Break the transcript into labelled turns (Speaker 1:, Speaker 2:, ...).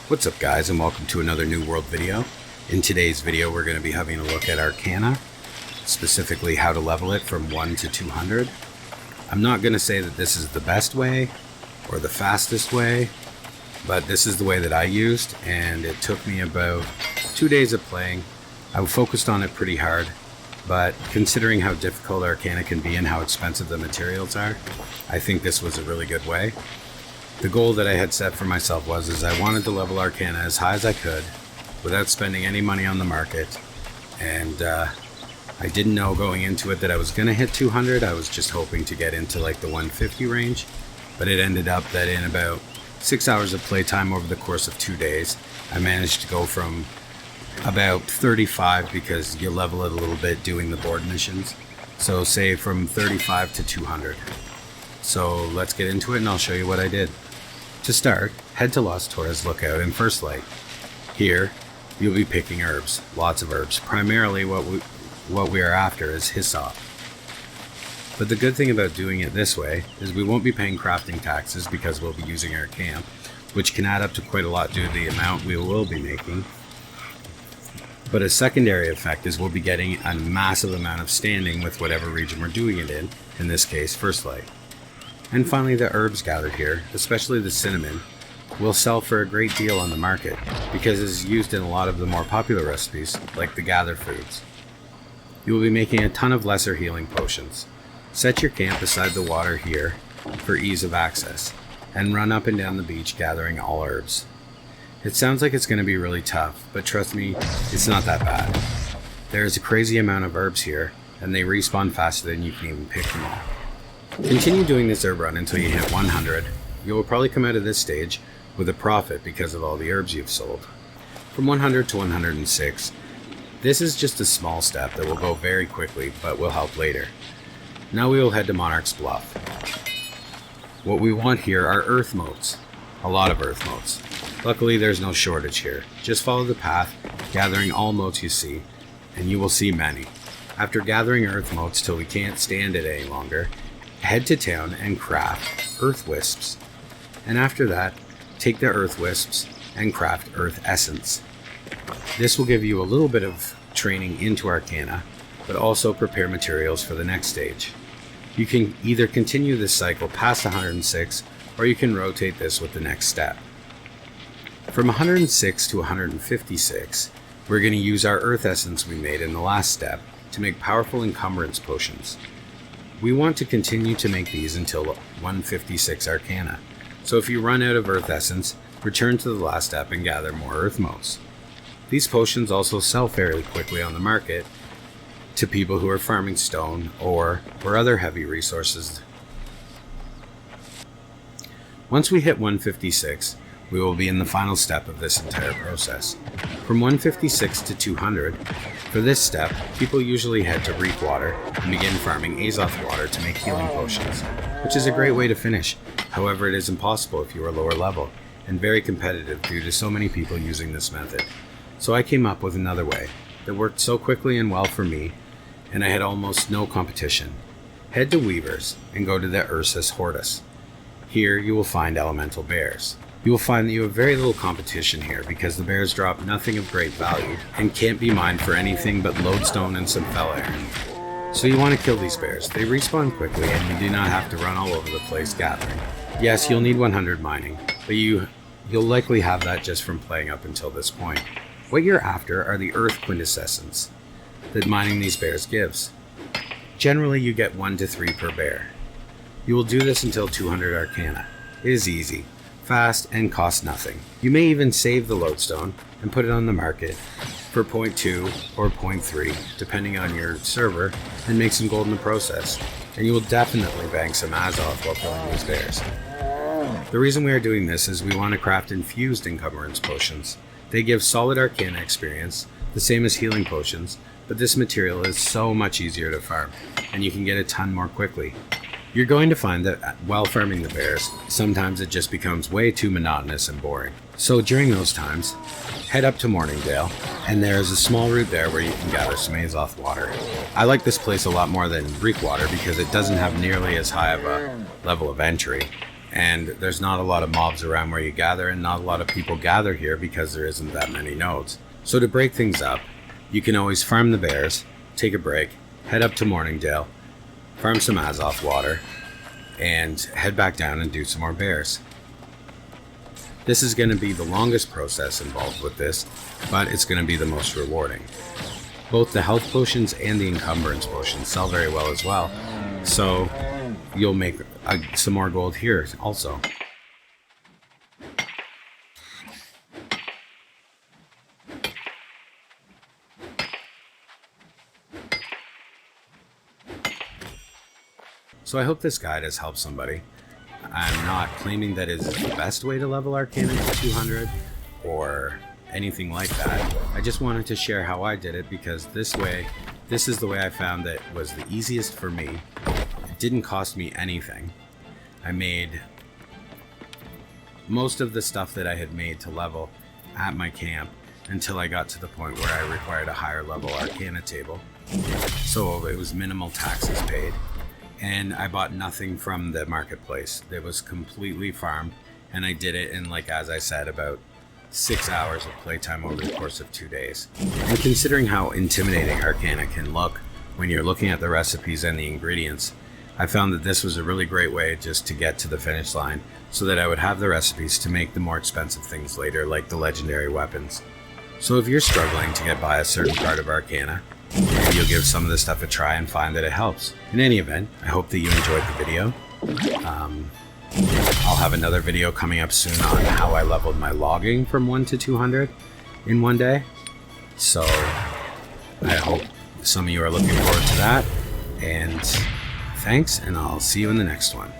Speaker 1: What's up guys, and welcome to another New World video. In today's video we're going to be having a look at Arcana, specifically how to level it from 1 to 200. I'm not going to say that this is the best way or the fastest way, but this is the way that I used, and it took me about 2 days of playing. I focused on it pretty hard, but considering how difficult Arcana can be and how expensive the materials are, I think this was a really good way. The goal that I had set for myself was I wanted to level Arcana as high as I could without spending any money on the market, and I didn't know going into it that I was going to hit 200. I was just hoping to get into like the 150 range, but it ended up that in about 6 hours of playtime over the course of 2 days, I managed to go from about 35, because you level it a little bit doing the board missions, so say from 35 to 200. So let's get into it and I'll show you what I did. To start, head to Los Torres Lookout in First Light. Here, you'll be picking herbs, lots of herbs. Primarily what we are after is Hyssop. But the good thing about doing it this way is we won't be paying crafting taxes because we'll be using our camp, which can add up to quite a lot due to the amount we will be making. But a secondary effect is we'll be getting a massive amount of standing with whatever region we're doing it in this case, First Light. And finally, the herbs gathered here, especially the cinnamon, will sell for a great deal on the market because it is used in a lot of the more popular recipes, like the gather foods. You will be making a ton of lesser healing potions. Set your camp beside the water here for ease of access, and run up and down the beach gathering all herbs. It sounds like it's going to be really tough, but trust me, it's not that bad. There is a crazy amount of herbs here, and they respawn faster than you can even pick them all. Continue doing this herb run until you hit 100. You will probably come out of this stage with a profit because of all the herbs you've sold. From 100 to 106, this is just a small step that will go very quickly but will help later. Now we will head to Monarch's Bluff. What we want here are earth motes. A lot of earth motes. Luckily there's no shortage here. Just follow the path, gathering all motes you see, and you will see many. After gathering earth motes till we can't stand it any longer, head to town and craft earth wisps, and after that take the earth wisps and craft earth essence. This will give you a little bit of training into Arcana, but also prepare materials for the next stage. You can either continue this cycle past 106, or you can rotate this with the next step. From 106 to 156, we're going to use our earth essence we made in the last step to make powerful encumbrance potions. We want to continue to make these until 156 Arcana, so if you run out of earth essence, return to the last step and gather more earth motes. These potions also sell fairly quickly on the market to people who are farming stone or for other heavy resources. Once we hit 156, we will be in the final step of this entire process. From 156 to 200, for this step, people usually head to Reekwater and begin farming Azoth water to make healing potions, which is a great way to finish. However, it is impossible if you are lower level, and very competitive due to so many people using this method. So I came up with another way that worked so quickly and well for me, and I had almost no competition. Head to Weavers and go to the Ursus Hortus. Here you will find elemental bears. You will find that you have very little competition here because the bears drop nothing of great value and can't be mined for anything but lodestone and some fell air. So you want to kill these bears. They respawn quickly and you do not have to run all over the place gathering. Yes, you'll need 100 mining, but you'll likely have that just from playing up until this point. What you're after are the earth quintessence that mining these bears gives. Generally you get 1 to 3 per bear. You will do this until 200 Arcana. It is easy, fast, and costs nothing. You may even save the lodestone and put it on the market for 0.2 or 0.3 depending on your server and make some gold in the process, and you will definitely bank some Azoth while killing these bears. The reason we are doing this is we want to craft infused encumbrance potions. They give solid Arcana experience, the same as healing potions, but this material is so much easier to farm and you can get a ton more quickly. You're going to find that while farming the bears, sometimes it just becomes way too monotonous and boring. So during those times, head up to Morningdale, and there is a small route there where you can gather some Azoth water. I like this place a lot more than Reekwater because it doesn't have nearly as high of a level of entry, and there's not a lot of mobs around where you gather, and not a lot of people gather here because there isn't that many nodes. So to break things up, you can always farm the bears, take a break, head up to Morningdale, farm some Azoth water, and head back down and do some more bears. This is going to be the longest process involved with this, but it's going to be the most rewarding. Both the health potions and the encumbrance potions sell very well as well, so you'll make some more gold here also. So I hope this guide has helped somebody. I'm not claiming that it is the best way to level Arcana to 200 or anything like that. I just wanted to share how I did it, because this is the way I found that was the easiest for me. It didn't cost me anything. I made most of the stuff that I had made to level at my camp until I got to the point where I required a higher level Arcana table. So it was minimal taxes paid. And I bought nothing from the marketplace. It was completely farmed, and I did it in, like, as I said, about 6 hours of playtime over the course of 2 days. And considering how intimidating Arcana can look when you're looking at the recipes and the ingredients, I found that this was a really great way just to get to the finish line, so that I would have the recipes to make the more expensive things later, like the legendary weapons. So if you're struggling to get by a certain part of Arcana, maybe you'll give some of this stuff a try and find that it helps. In any event, I hope that you enjoyed the video. I'll have another video coming up soon on how I leveled my logging from 1 to 200 in one day. So I hope some of you are looking forward to that. And thanks, and I'll see you in the next one.